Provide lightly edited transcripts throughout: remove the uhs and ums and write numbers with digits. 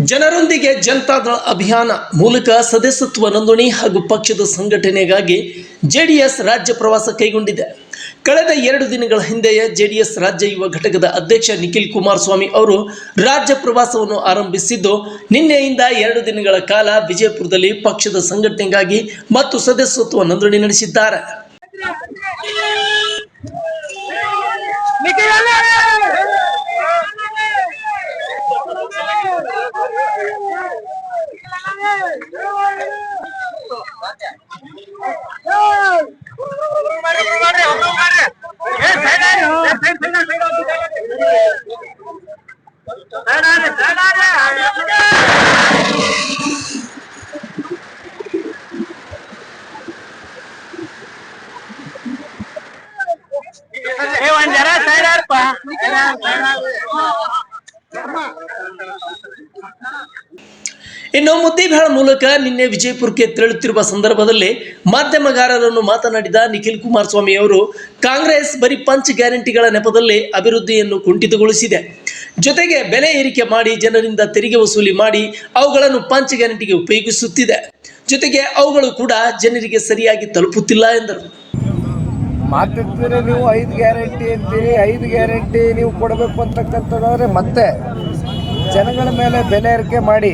ಜನರೊಂದಿಗೆ ಜನತಾದಳ ಅಭಿಯಾನ ಮೂಲಕ ಸದಸ್ಯತ್ವ ನೋಂದಣಿ ಹಾಗೂ ಪಕ್ಷದ ಸಂಘಟನೆಗಾಗಿ ಜೆಡಿಎಸ್ ರಾಜ್ಯ ಪ್ರವಾಸ ಕೈಗೊಂಡಿದೆ. ಕಳೆದ 2 ದಿನಗಳ ಹಿಂದೆಯೇ ಜೆಡಿಎಸ್ ರಾಜ್ಯ ಯುವ ಘಟಕದ ಅಧ್ಯಕ್ಷ ನಿಖಿಲ್ ಕುಮಾರಸ್ವಾಮಿ ಅವರು ರಾಜ್ಯ ಪ್ರವಾಸವನ್ನು ಆರಂಭಿಸಿದ್ದು, ನಿನ್ನೆಯಿಂದ 2 ದಿನಗಳ ಕಾಲ ವಿಜಯಪುರದಲ್ಲಿ ಪಕ್ಷದ ಸಂಘಟನೆಗಾಗಿ ಮತ್ತು ಸದಸ್ಯತ್ವ ನೋಂದಣಿ ನಡೆಸಿದ್ದಾರೆ. ಇನ್ನು ಮುದ್ದೇಬಿಹಾಳ ಮೂಲಕ ನಿನ್ನೆ ವಿಜಯಪುರಕ್ಕೆ ತೆರಳುತ್ತಿರುವ ಸಂದರ್ಭದಲ್ಲಿ ಮಾಧ್ಯಮಗಾರರನ್ನು ಮಾತನಾಡಿದ ನಿಖಿಲ್ ಕುಮಾರಸ್ವಾಮಿ ಅವರು, ಕಾಂಗ್ರೆಸ್ ಬರೀ ಪಂಚ್ ಗ್ಯಾರಂಟಿಗಳ ನೆಪದಲ್ಲಿ ಅಭಿವೃದ್ಧಿಯನ್ನು ಕುಂಠಿತಗೊಳಿಸಿದೆ. ಜೊತೆಗೆ ಬೆಲೆ ಏರಿಕೆ ಮಾಡಿ ಜನರಿಂದ ತೆರಿಗೆ ವಸೂಲಿ ಮಾಡಿ ಅವುಗಳನ್ನು ಪಂಚ್ ಗ್ಯಾರಂಟಿಗೆ ಉಪಯೋಗಿಸುತ್ತಿದೆ. ಜೊತೆಗೆ ಅವುಗಳು ಕೂಡ ಜನರಿಗೆ ಸರಿಯಾಗಿ ತಲುಪುತ್ತಿಲ್ಲ ಎಂದರು. ಮಾತಿರ್ತೀರಿ ನೀವು 5 ಗ್ಯಾರಂಟಿ ಅಂತೀರಿ, 5 ಗ್ಯಾರಂಟಿ ನೀವು ಕೊಡಬೇಕು ಅಂತಕ್ಕಂಥದ್ದಾದರೆ ಮತ್ತೆ ಜನಗಳ ಮೇಲೆ ಬೆಲೆ ಏರಿಕೆ ಮಾಡಿ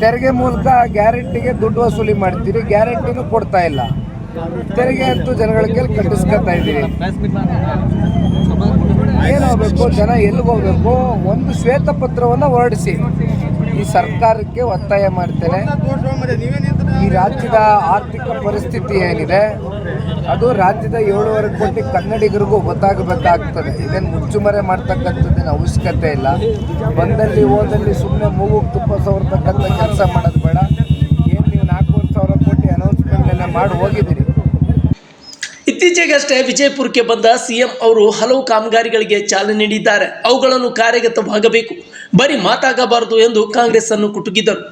ತೆರಿಗೆ ಮೂಲಕ ಗ್ಯಾರಂಟಿಗೆ ದುಡ್ಡು ವಸೂಲಿ ಮಾಡ್ತೀರಿ, ಗ್ಯಾರಂಟಿನೂ ಕೊಡ್ತಾ ಇಲ್ಲ, ತೆರಿಗೆ ಅಂತೂ ಜನಗಳ ಕೈಲಿ ಕಟ್ಟಿಸ್ಕೊತಾ ಇದ್ದೀರಿ. ಏನು ಹೋಗ್ಬೇಕು, ಜನ ಎಲ್ಲಿಗೆ ಹೋಗ್ಬೇಕು? ಒಂದು ಶ್ವೇತಪತ್ರವನ್ನು ಹೊರಡಿಸಿ ಈ ಸರ್ಕಾರಕ್ಕೆ ಒತ್ತಾಯ ಮಾಡ್ತೇನೆ. ಈ ರಾಜ್ಯದ ಆರ್ಥಿಕ ಪರಿಸ್ಥಿತಿ ಏನಿದೆ ಅದು ರಾಜ್ಯದ 7.5 ಕೋಟಿ ಕನ್ನಡಿಗರಿಗೂ ಗೊತ್ತಾಗಬೇಕಾಗ್ತದೆ. ಇದನ್ನು ಮುಚ್ಚುಮರೆ ಮಾಡ್ತಕ್ಕಂಥದ್ದೇನು ಅವಶ್ಯಕತೆ ಇಲ್ಲ. ಬಂದಲ್ಲಿ ಹೋದಲ್ಲಿ ಸುಮ್ಮನೆ ಮೂಗು ತುಪ್ಪ ಸವರ್ತಕ್ಕಂಥ ಕೆಲಸ ಮಾಡೋದು ಬೇಡ. ಏನು ನೀವು 4,000 ಕೋಟಿ ಅನೌನ್ಸ್ಮೆಂಟ್ನೆಲ್ಲ ಮಾಡಿ ಹೋಗಿದ್ದೀರಿ. ಇತ್ತೀಚೆಗಷ್ಟೇ ವಿಜಯಪುರಕ್ಕೆ ಬಂದ ಸಿಎಂ ಅವರು ಹಲವು ಕಾಮಗಾರಿಗಳಿಗೆ ಚಾಲನೆ ನೀಡಿದ್ದಾರೆ. ಅವುಗಳನ್ನು ಕಾರ್ಯಗತವಾಗಬೇಕು, ಬರೀ ಮಾತಾಗಬಾರದು ಎಂದು ಕಾಂಗ್ರೆಸ್ ಅನ್ನು ಕುಟುಕಿದರು.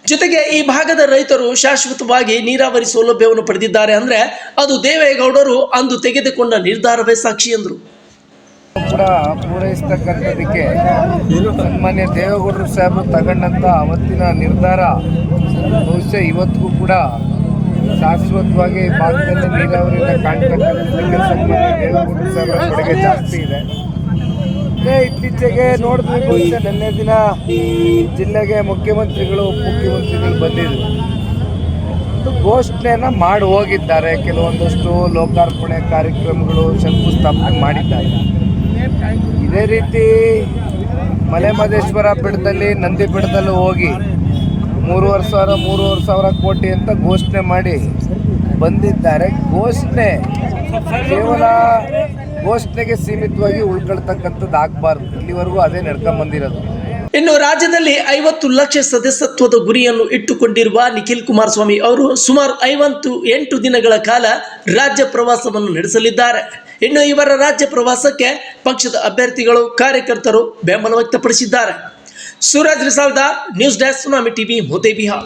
ಜೊತೆಗೆ ಈ ಭಾಗದ ರೈತರು ಶಾಶ್ವತವಾಗಿ ನೀರಾವರಿ ಸೌಲಭ್ಯವನ್ನು ಪಡೆದಿದ್ದಾರೆ ಅಂದ್ರೆ ಅದು ದೇವೇಗೌಡರು ಅಂದು ತೆಗೆದುಕೊಂಡ ನಿರ್ಧಾರವೇ ಸಾಕ್ಷಿ ಎಂದರು. ಪೂರೈಸತಕ್ಕಂಥದಕ್ಕೆ ಸನ್ಮಾನ್ಯ ದೇವೇಗೌಡರು ಸಾಹೇಬರು ತಗೊಂಡಂಥ ಅವತ್ತಿನ ನಿರ್ಧಾರ ಬಹುಶಃ ಇವತ್ತಿಗೂ ಕೂಡ ಶಾಶ್ವತವಾಗಿ ಭಾಗದಲ್ಲಿ ನೀರಾವರಿಯಿಂದ ಕಾಣ್ತಕ್ಕಂಥದ್ದಕ್ಕೆ ಸನ್ಮಾನ್ಯ ದೇವೇಗೌಡರು ಸಾಹೇಬರ ಕೊಡುಗೆ ಜಾಸ್ತಿ ಇದೆ. ಇತ್ತೀಚೆಗೆ ನೋಡಿದ್ವಿ, ಬಹುಶಃ ನಿನ್ನೆ ದಿನ ಜಿಲ್ಲೆಗೆ ಮುಖ್ಯಮಂತ್ರಿಗಳು ಉಪಮುಖ್ಯಮಂತ್ರಿಗಳು ಬಂದಿದ್ರು, ಘೋಷಣೆಯನ್ನು ಮಾಡಿ ಹೋಗಿದ್ದಾರೆ. ಕೆಲವೊಂದಷ್ಟು ಲೋಕಾರ್ಪಣೆ ಕಾರ್ಯಕ್ರಮಗಳು ಶಂಕುಸ್ಥಾಪನೆ ಮಾಡಿದ್ದಾರೆ. ಇದೇ ರೀತಿ ಮಲೆಮಹದೇಶ್ವರ ಬೆಟ್ಟದಲ್ಲಿ ನಂದಿ ಬೆಟ್ಟದಲ್ಲೂ ಹೋಗಿ 3,500 ಕೋಟಿ ಅಂತ ಘೋಷಣೆ ಮಾಡಿ ಬಂದಿದ್ದಾರೆ. ಘೋಷಣೆ ಕೇವಲ ಘೋಷಣೆಗೆ ಸೀಮಿತವಾಗಿ ಉಳ್ಕೊಳ್ತಕ್ಕಂಥದ್ದು ಆಗಬಾರ್ದು. ಇಲ್ಲಿವರೆಗೂ ಅದೇ ನಡ್ಕೊಂಡ್ಬಂದಿರೋದು. ಇನ್ನು ರಾಜ್ಯದಲ್ಲಿ 50 ಲಕ್ಷ ಸದಸ್ಯತ್ವದ ಗುರಿಯನ್ನು ಇಟ್ಟುಕೊಂಡಿರುವ ನಿಖಿಲ್ ಕುಮಾರಸ್ವಾಮಿ ಅವರು ಸುಮಾರು 58 ದಿನಗಳ ಕಾಲ ರಾಜ್ಯ ಪ್ರವಾಸವನ್ನು ನಡೆಸಲಿದ್ದಾರೆ. ಇನ್ನು ಇವರ ರಾಜ್ಯ ಪ್ರವಾಸಕ್ಕೆ ಪಕ್ಷದ ಅಭ್ಯರ್ಥಿಗಳು, ಕಾರ್ಯಕರ್ತರು ಬೆಂಬಲ ವ್ಯಕ್ತಪಡಿಸಿದ್ದಾರೆ. Suraj Risaldar, news desk, tsunami TV, Muddebihal.